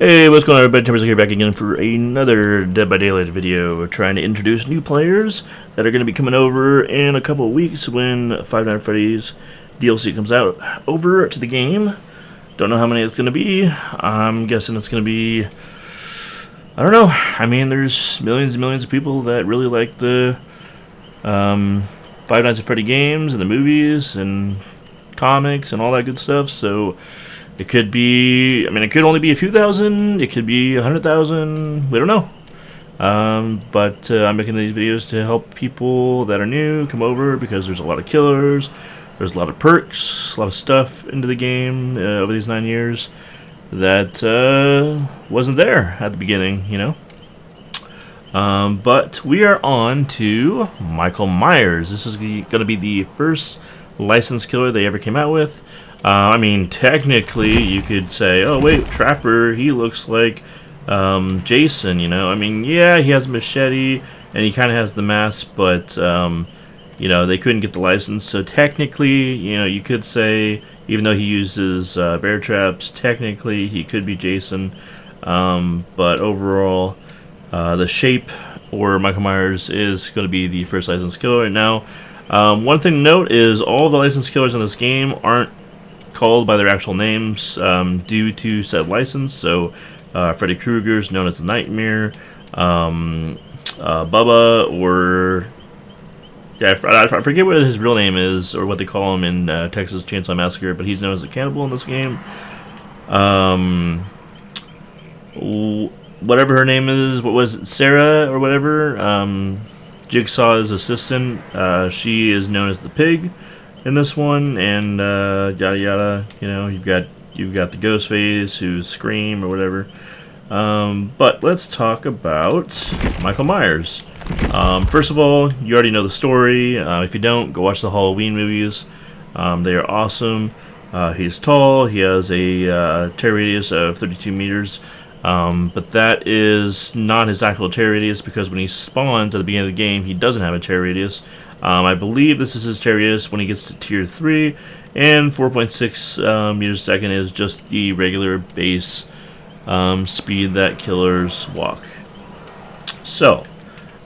Hey, what's going on everybody? Temperistic here back again for another Dead by Daylight video. We're trying to introduce new players that are going to be coming over in a couple of weeks when Five Nights at Freddy's DLC comes out over to the game. Don't know how many it's going to be. I'm guessing it's going to be, I don't know. I mean, there's millions and millions of people that really like the Five Nights at Freddy games and the movies and comics and all that good stuff, so it could be, I mean, it could only be a few thousand, it could be 100,000, we don't know. But I'm making these videos to help people that are new come over because there's a lot of killers, there's a lot of perks, a lot of stuff into the game over these 9 years that wasn't there at the beginning, you know. But we are on to Michael Myers. This is going to be the first licensed killer they ever came out with. I mean, technically, you could say, oh, wait, Trapper, he looks like Jason, you know? I mean, yeah, he has a machete, and he kind of has the mask, but, you know, they couldn't get the license. So technically, you know, you could say, even though he uses bear traps, technically, he could be Jason. But overall, the shape, or Michael Myers, is going to be the first licensed killer right now. One thing to note is all the licensed killers in this game aren't called by their actual names due to said license. So Freddy Krueger's known as the Nightmare. Bubba, or yeah, I forget what his real name is or what they call him in Texas Chainsaw Massacre, but he's known as a cannibal in this game. Whatever her name is, what was it, Sarah or whatever? Jigsaw's assistant. She is known as the Pig in this one, and yada yada. You know, you've got the Ghostface, who's Scream or whatever. But let's talk about Michael Myers. First of all, you already know the story. If you don't, go watch the Halloween movies. They are awesome. He's tall. He has a tear radius of 32 meters. But that is not his actual tear radius, because when he spawns at the beginning of the game, he doesn't have a tear radius. I believe this is his tear radius when he gets to tier 3, and 4.6 meters a second is just the regular base speed that killers walk. So,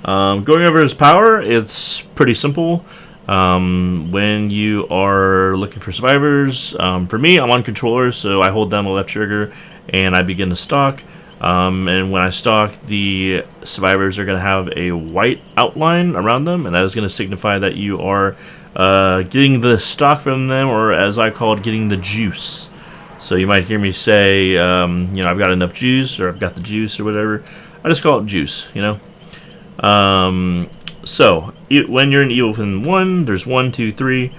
going over his power, it's pretty simple. When you are looking for survivors, for me, I'm on controller, so I hold down the left trigger and I begin to stalk. And when I stalk, the survivors are going to have a white outline around them, and that is going to signify that you are getting the stalk from them, or as I call it, getting the juice. So you might hear me say, you know, I've got enough juice, or I've got the juice, or whatever. I just call it juice, you know. So when you're in Evil Within 1, there's 1, 2, 3.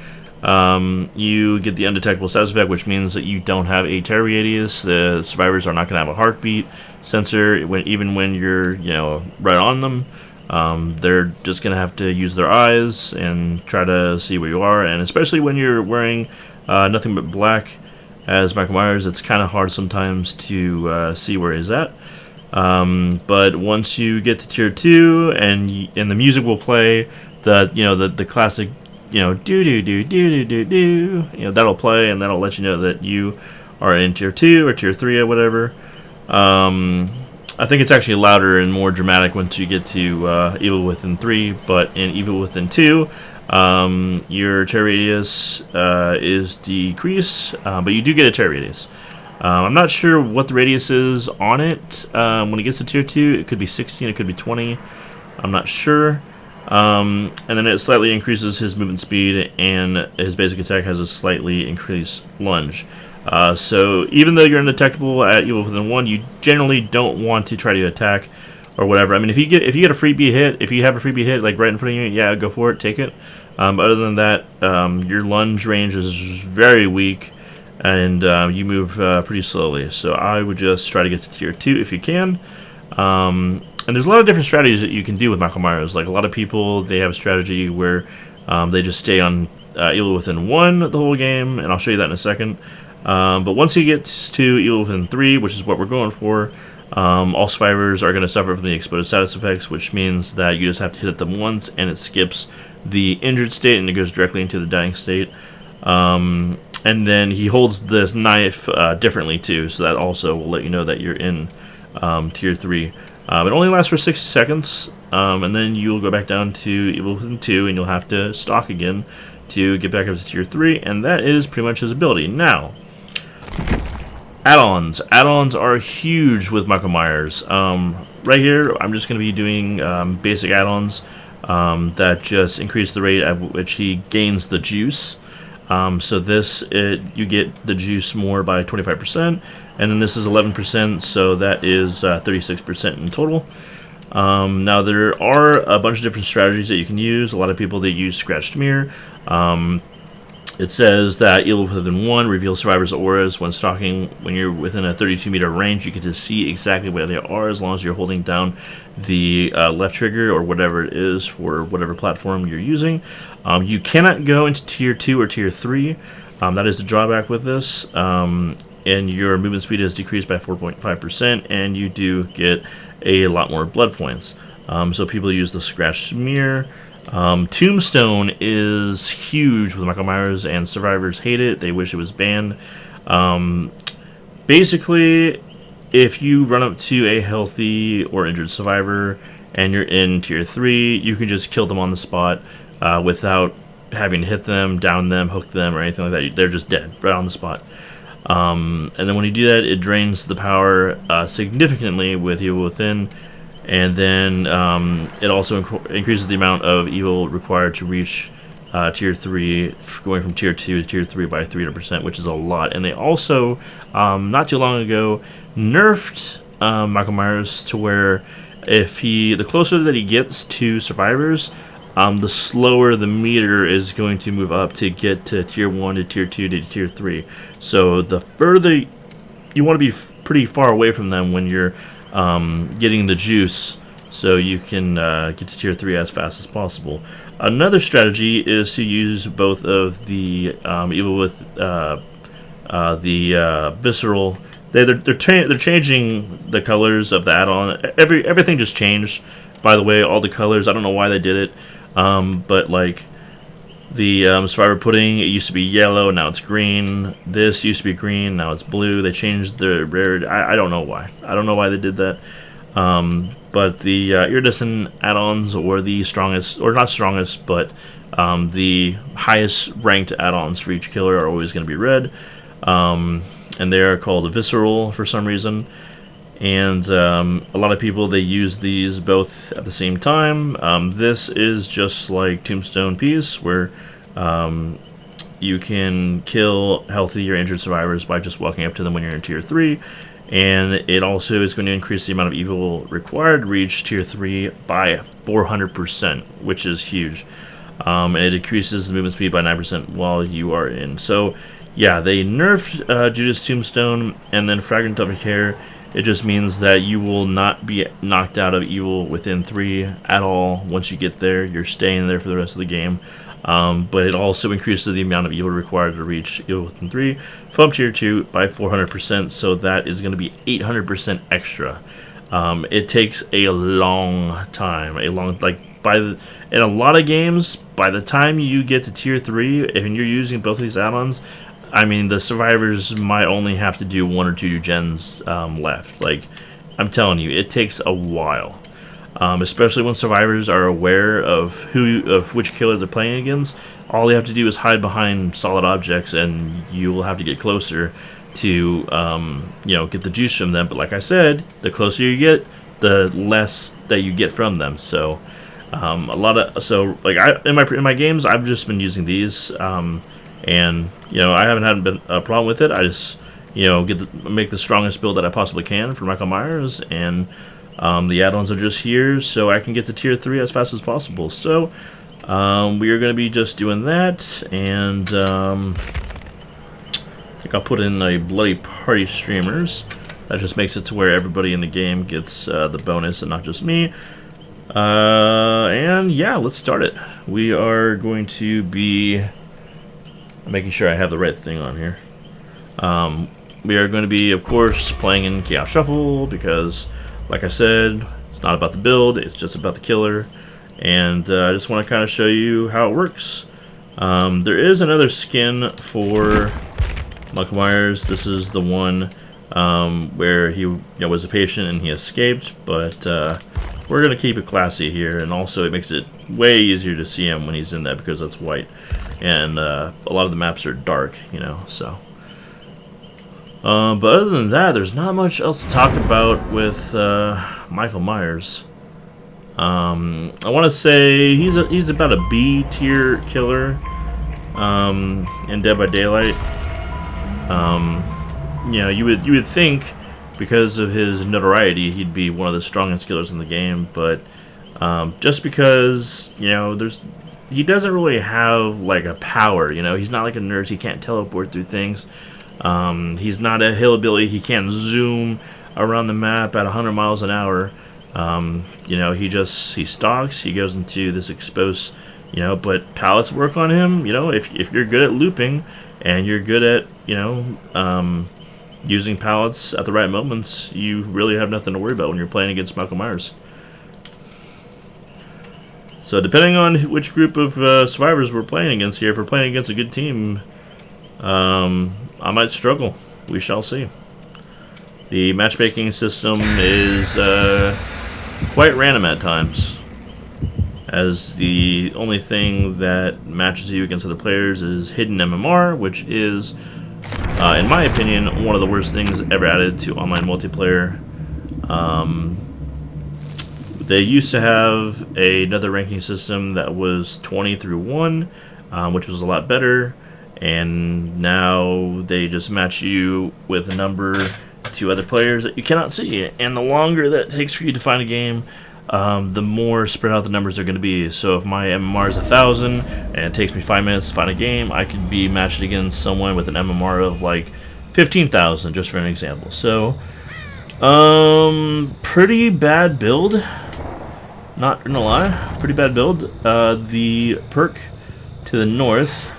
You get the undetectable status effect, which means that you don't have a tear radius. The survivors are not going to have a heartbeat sensor even when you're, you know, right on them. They're just going to have to use their eyes and try to see where you are. And especially when you're wearing nothing but black as Michael Myers, it's kind of hard sometimes to see where he's at. But once you get to tier 2, and the music will play, the classic, you know, do do do do do do do, you know, that'll play, and that'll let you know that you are in tier 2 or tier 3 or whatever. I think it's actually louder and more dramatic once you get to Evil Within 3, but in Evil Within 2, your tear radius is decreased, but you do get a tear radius. I'm not sure what the radius is on it. When it gets to tier 2, it could be 16, it could be 20. I'm not sure. And then it slightly increases his movement speed, and his basic attack has a slightly increased lunge. So even though you're undetectable at Evil Within 1, you generally don't want to try to attack or whatever. I mean, if you get a freebie hit, if you have a freebie hit like right in front of you, yeah, go for it, take it. But other than that, your lunge range is very weak, and you move pretty slowly. So I would just try to get to tier 2 if you can. And there's a lot of different strategies that you can do with Michael Myers. Like, a lot of people, they have a strategy where they just stay on Evil Within 1 the whole game, and I'll show you that in a second. But once he gets to Evil Within 3, which is what we're going for, all survivors are going to suffer from the exploded status effects, which means that you just have to hit them once, and it skips the injured state, and it goes directly into the dying state. and then he holds this knife differently too, so that also will let you know that you're in tier 3. It only lasts for 60 seconds, and then you'll go back down to Evil Within 2, and you'll have to stock again to get back up to tier 3, and that is pretty much his ability. Now, add-ons. Add-ons are huge with Michael Myers. Right here, I'm just going to be doing basic add-ons that just increase the rate at which he gains the juice. So this, you get the juice more by 25%, and then this is 11%, so that is 36% in total. Now there are a bunch of different strategies that you can use. A lot of people, they use Scratched Mirror. It says that Evil Within 1 reveals survivors' auras when stalking. When you're within a 32-meter range, you get to see exactly where they are as long as you're holding down the left trigger or whatever it is for whatever platform you're using. You cannot go into tier 2 or tier 3. That is the drawback with this. And your movement speed is decreased by 4.5%, and you do get a lot more blood points. So people use the Scratched Mirror. Tombstone is huge with Michael Myers, and survivors hate it. They wish it was banned. Basically, if you run up to a healthy or injured survivor and you're in tier 3, you can just kill them on the spot without having to hit them, down them, hook them, or anything like that. They're just dead right on the spot. And then when you do that, it drains the power significantly with Evil Within. And then it also increases the amount of evil required to reach tier 3, going from tier 2 to tier 3 by 300%, which is a lot. And they also, not too long ago, nerfed Michael Myers to where the closer that he gets to survivors, the slower the meter is going to move up to get to tier 1 to tier 2 to tier 3. So the further you want to be pretty far away from them when you're getting the juice, so you can get to tier 3 as fast as possible. Another strategy is to use both of the Evil with the Visceral. They're changing the colors of the add-on. Everything just changed. By the way, all the colors. I don't know why they did it, but like the Survivor Pudding, it used to be yellow, now it's green. This used to be green, now it's blue. They changed the rarity. I don't know why. I don't know why they did that. But the iridescent add-ons, or the strongest, or not strongest, but the highest ranked add-ons for each killer are always going to be red. And they are called Visceral for some reason. And a lot of people, they use these both at the same time. This is just like Tombstone Peace, where you can kill healthy or injured survivors by just walking up to them when you're in tier 3. And it also is going to increase the amount of evil required to reach tier 3 by 400%, which is huge. And it decreases the movement speed by 9% while you are in. So yeah, they nerfed Judas Tombstone, and then Fragrant of Care. It just means that you will not be knocked out of Evil Within 3 at all once you get there. You're staying there for the rest of the game. But it also increases the amount of evil required to reach Evil Within 3 from tier 2 by 400%, so that is going to be 800% extra. It takes a long time, in a lot of games, by the time you get to tier 3, if you're using both of these add-ons, I mean, the survivors might only have to do 1 or 2 gens left. Like, I'm telling you, it takes a while. Especially when survivors are aware of which killer they're playing against. All they have to do is hide behind solid objects, and you will have to get closer to get the juice from them. But like I said, the closer you get, the less that you get from them. So in my games, I've just been using these. And I haven't had a problem with it. I just make the strongest build that I possibly can for Michael Myers, and the add-ons are just here so I can get to tier 3 as fast as possible. So we are going to be just doing that, and I think I'll put in a Bloody Party Streamers. That just makes it to where everybody in the game gets the bonus and not just me. And yeah, let's start it. We are going to be making sure I have the right thing on here. We are going to be, of course, playing in Chaos Shuffle because, like I said, it's not about the build, it's just about the killer. And I just want to kind of show you how it works. There is another skin for Michael Myers, this is the one where he was a patient and he escaped, but we're going to keep it classy here, and also it makes it way easier to see him when he's in that because that's white, and a lot of the maps are dark, you know, so. But other than that, there's not much else to talk about with Michael Myers. I want to say he's about a B tier killer in Dead by Daylight. You know, you would think because of his notoriety he'd be one of the strongest killers in the game, but just because, you know, he doesn't really have like a power, you know, he's not like a nurse, he can't teleport through things. He's not a hillbilly, he can't zoom around the map at 100 miles an hour. You know, he stalks, he goes into this exposed, you know, but pallets work on him, you know, if you're good at looping and you're good at, you know, using pallets at the right moments, you really have nothing to worry about when you're playing against Michael Myers. So depending on which group of survivors we're playing against here, if we're playing against a good team, I might struggle. We shall see. The matchmaking system is quite random at times, as the only thing that matches you against other players is hidden MMR, which is, in my opinion, one of the worst things ever added to online multiplayer. They used to have another ranking system that was 20 through 1, which was a lot better, and now they just match you with a number to other players that you cannot see, and the longer that takes for you to find a game, the more spread out the numbers are going to be. So if my MMR is 1,000 and it takes me 5 minutes to find a game, I could be matched against someone with an MMR of like 15,000, just for an example. So pretty bad build, not gonna lie, pretty bad build. The perk to the north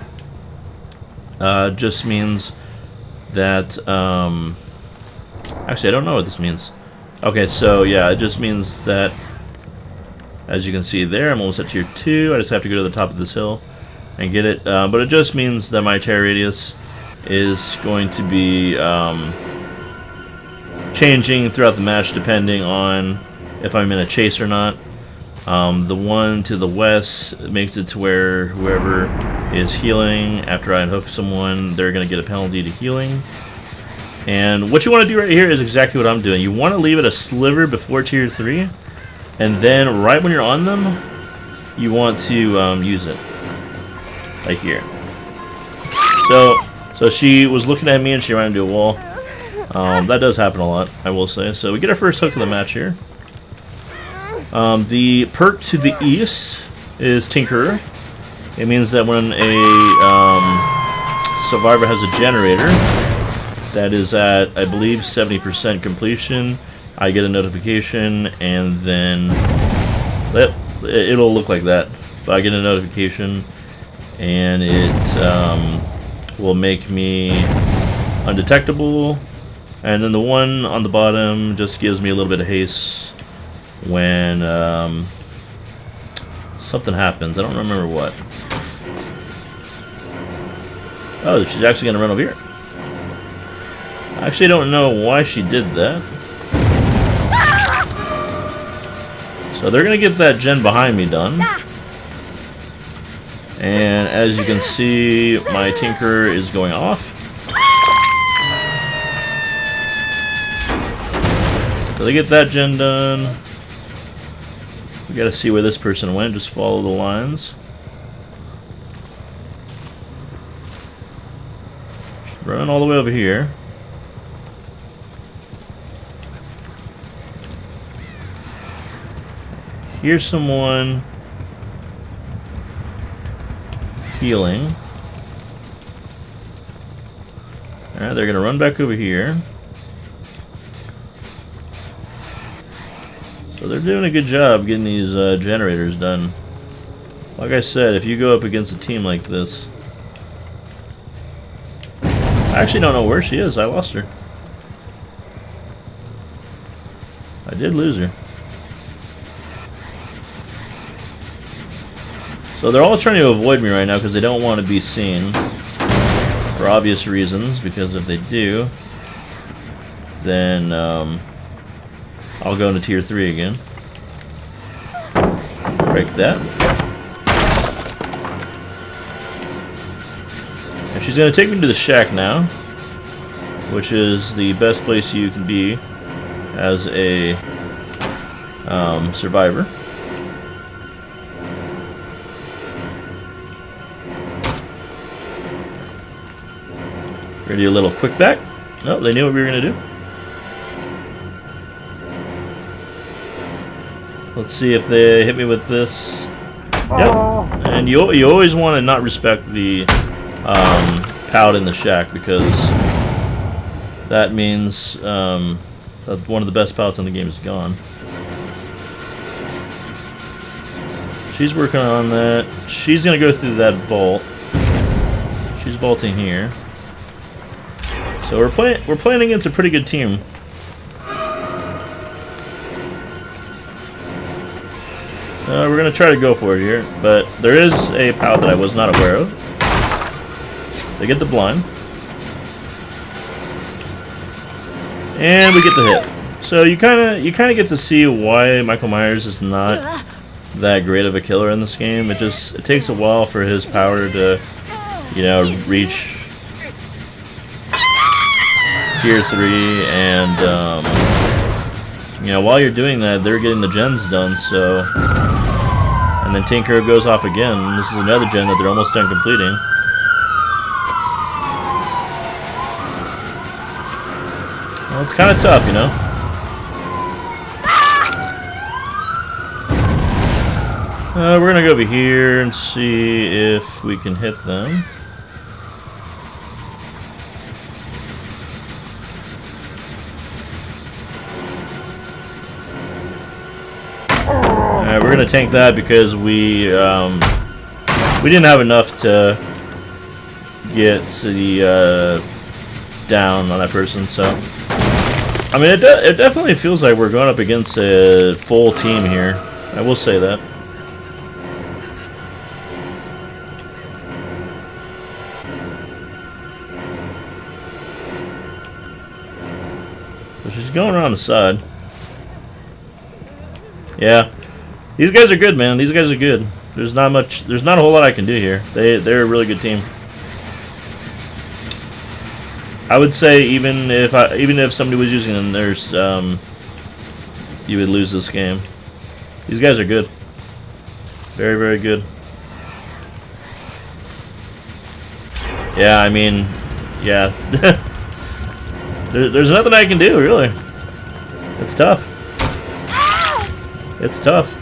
just means that actually I don't know what this means. Okay, so yeah, it just means that, as you can see there, I'm almost at tier 2. I just have to go to the top of this hill and get it. But it just means that my tear radius is going to be changing throughout the match depending on if I'm in a chase or not. The one to the west makes it to where whoever is healing after I unhook someone, they're going to get a penalty to healing. And what you want to do right here is exactly what I'm doing. You want to leave it a sliver before tier 3, and then right when you're on them, you want to use it, like here. So she was looking at me and she ran into a wall. That does happen a lot, I will say. So we get our first hook of the match here. The perk to the east is Tinkerer. It means that when a survivor has a generator that is at, I believe, 70% completion, I get a notification, and then it'll look like that. But I get a notification, and it will make me undetectable. And then the one on the bottom just gives me a little bit of haste when something happens. I don't remember what. Oh, she's actually going to run over here. I actually don't know why she did that. So they're going to get that gen behind me done. And as you can see, my Tinker is going off. So they get that gen done. We got to see where this person went. Just follow the lines. Run all the way over here. Here's someone healing. Alright, they're gonna run back over here. So they're doing a good job getting these generators done. Like I said, if you go up against a team like this, I actually don't know where she is. I lost her. I did lose her. So they're all trying to avoid me right now because they don't want to be seen. For for obvious reasons, because if they do, then I'll go into tier 3 again. Break that. And she's going to take me to the shack now, which is the best place you can be as a survivor. We're going to do a little quick back. Oh, they knew what we were going to do. Let's see if they hit me with this. Yep. And you always want to not respect the pout in the shack, because that means that one of the best pouts in the game is gone. She's working on that. She's going to go through that vault. She's vaulting here. So we're playing against a pretty good team. We're going to try to go for it here, but there is a pout that I was not aware of. They get the blind. And we get the hit. So you kind of get to see why Michael Myers is not that great of a killer in this game. It takes a while for his power to, you know, reach tier 3, and you know, while you're doing that, they're getting the gens done, so. And then Tinker goes off again. This is another gen that they're almost done completing. Well, it's kind of tough, you know. We're gonna go over here and see if we can hit them. We're gonna tank that because we didn't have enough to get to the down on that person. So I mean, it definitely feels like we're going up against a full team here. I will say that. So she's going around the side. Yeah. These guys are good, man. These guys are good. There's not a whole lot I can do here. They're a really good team. I would say even if somebody was using them, there's you would lose this game. These guys are good. Very, very good. Yeah, I mean, yeah. there's nothing I can do, really. It's tough. It's tough.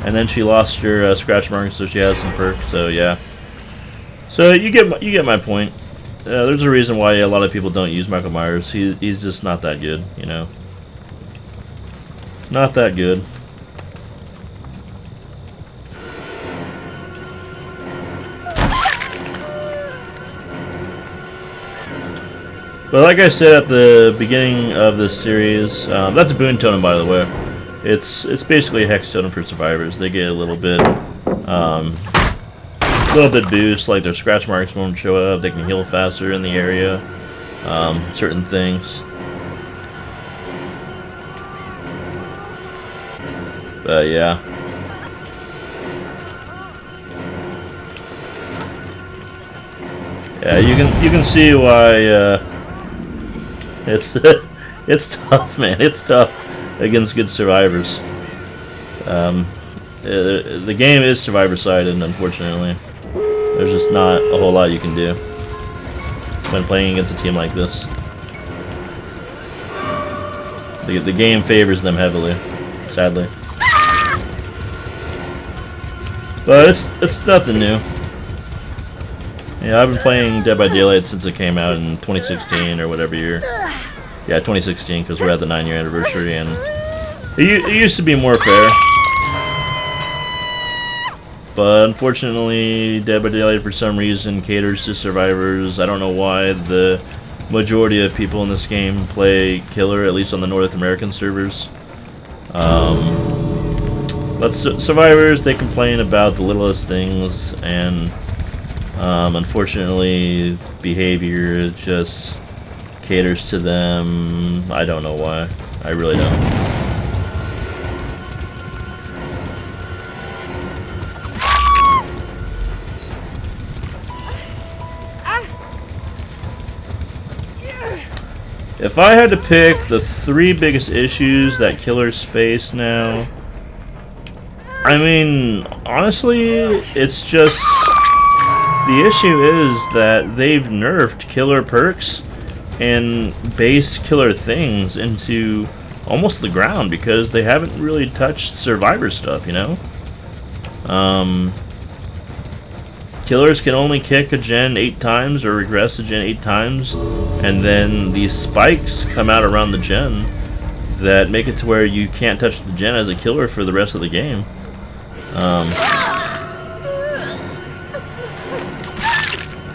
And then she lost her scratch mark, so she has some perk. So yeah. So you get my point. There's a reason why a lot of people don't use Michael Myers. He's just not that good, you know. Not that good. But like I said at the beginning of this series, that's a boon totem, by the way. It's basically a hex totem for survivors. They get a little bit boost, like their scratch marks won't show up. They can heal faster in the area. Certain things. But yeah. Yeah, you can see why it's tough, man. It's tough against good survivors. The game is survivor-sided, unfortunately. There's just not a whole lot you can do when playing against a team like this. The game favors them heavily, sadly. But it's nothing new. Yeah, I've been playing Dead by Daylight since it came out in 2016 or whatever year. Yeah, 2016, because we're at the 9-year anniversary, and it used to be more fair. But unfortunately, Dead by Daylight for some reason caters to survivors. I don't know why the majority of people in this game play killer, at least on the North American servers. But survivors, they complain about the littlest things, and Unfortunately, behavior just caters to them. I don't know why. I really don't. If I had to pick the 3 biggest issues that killers face now, I mean, honestly, it's just the issue is that they've nerfed killer perks and base killer things into almost the ground because they haven't really touched survivor stuff, you know? Killers can only kick a gen 8 times or regress a gen 8 times, and then these spikes come out around the gen that make it to where you can't touch the gen as a killer for the rest of the game.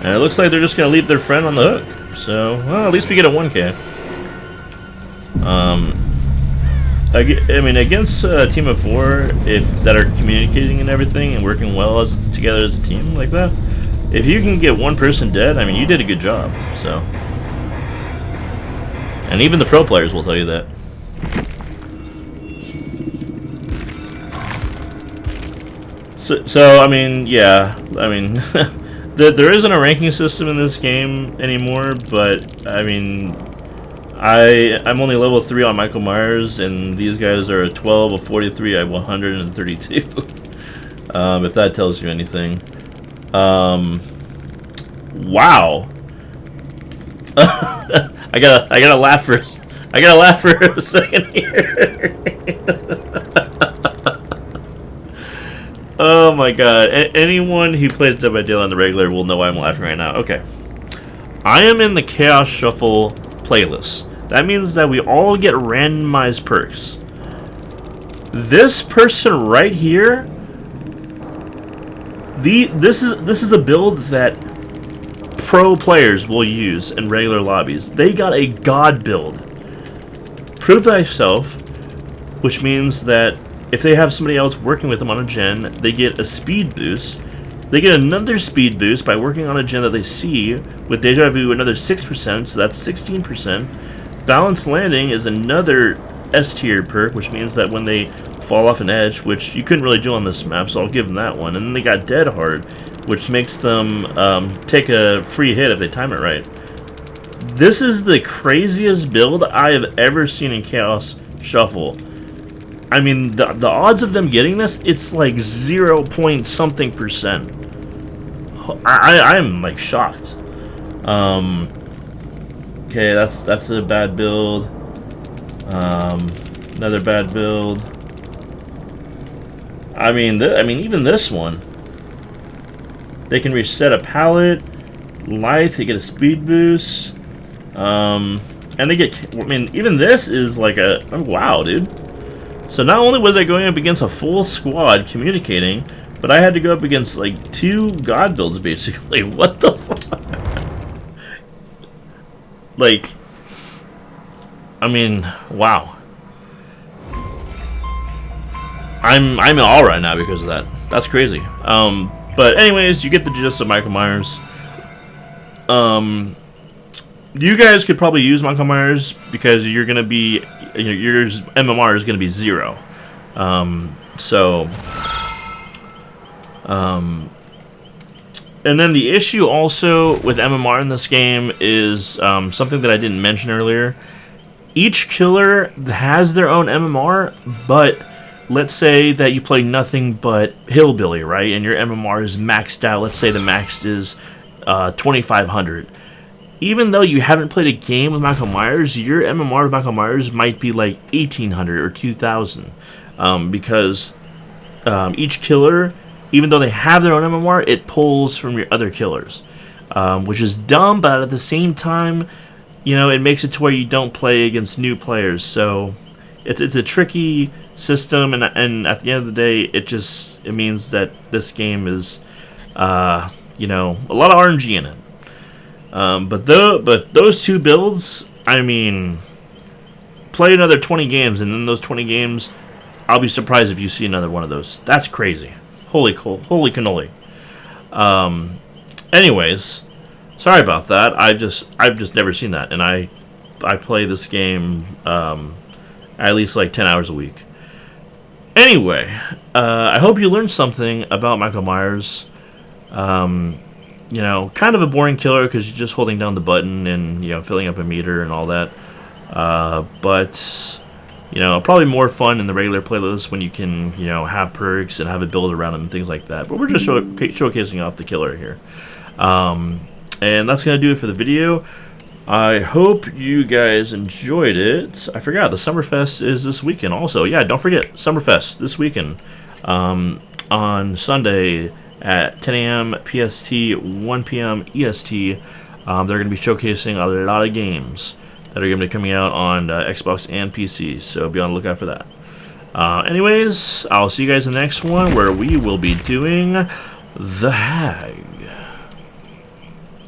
And it looks like they're just going to leave their friend on the hook. So, well, at least we get a 1K. I mean, against a team of 4, that are communicating and everything and working well together as a team like that, if you can get one person dead, I mean, you did a good job. So, and even the pro players will tell you that. So I mean, yeah, I mean, there isn't a ranking system in this game anymore, but I mean, I'm only level 3 on Michael Myers, and these guys are a 12, a 43, a 132. If that tells you anything. Wow. I gotta laugh for a second here. Oh my god. Anyone who plays Dead by Daylight on the regular will know why I'm laughing right now. Okay. I am in the Chaos Shuffle playlist. That means that we all get randomized perks. This person right here, this is a build that pro players will use in regular lobbies. They got a god build. Prove thyself, which means that if they have somebody else working with them on a gen, they get a speed boost. They get another speed boost by working on a gen that they see. With Deja Vu, another 6%, so that's 16%. Balanced Landing is another S-tier perk, which means that when they fall off an edge, which you couldn't really do on this map, so I'll give them that one. And then they got Dead Hard, which makes them take a free hit if they time it right. This is the craziest build I have ever seen in Chaos Shuffle. I mean, the odds of them getting this, it's like 0 point something percent. I'm like shocked. Okay, that's a bad build. Another bad build. I mean, even this one. They can reset a pallet. Life, they get a speed boost. And they get. I mean, even this is like a. Oh, wow, dude. So not only was I going up against a full squad communicating, but I had to go up against like 2 god builds basically. What the fuck? Like, I mean, wow. I'm in awe right now because of that. That's crazy. But anyways, you get the gist of Michael Myers. You guys could probably use Michael Myers because you're gonna be your MMR is gonna be 0. And then the issue also with MMR in this game is something that I didn't mention earlier. Each killer has their own MMR, but let's say that you play nothing but Hillbilly, right? And your MMR is maxed out. Let's say the maxed is 2,500. Even though you haven't played a game with Michael Myers, your MMR with Michael Myers might be like 1,800 or 2,000. Because each killer, even though they have their own MMR, it pulls from your other killers. Which is dumb, but at the same time, you know, it makes it to where you don't play against new players. So it's a tricky system, and at the end of the day, it means that this game is, you know, a lot of RNG in it. But those 2 builds, I mean, play another 20 games, and in those 20 games, I'll be surprised if you see another one of those. That's crazy. Holy cannoli. Anyways, sorry about that. I've just never seen that, and I play this game at least like 10 hours a week. Anyway, I hope you learned something about Michael Myers. You know, kind of a boring killer because you're just holding down the button and, you know, filling up a meter and all that. But, you know, probably more fun in the regular playlist when you can, you know, have perks and have it build around them and things like that. But we're just showcasing off the killer here. And that's going to do it for the video. I hope you guys enjoyed it. I forgot, the Summerfest is this weekend also. Yeah, don't forget, Summerfest this weekend. On Sunday at 10 a.m. PST, 1 p.m. EST. They're going to be showcasing a lot of games that are going to be coming out on Xbox and PC, so be on the lookout for that. Anyways, I'll see you guys in the next one where we will be doing The Hag.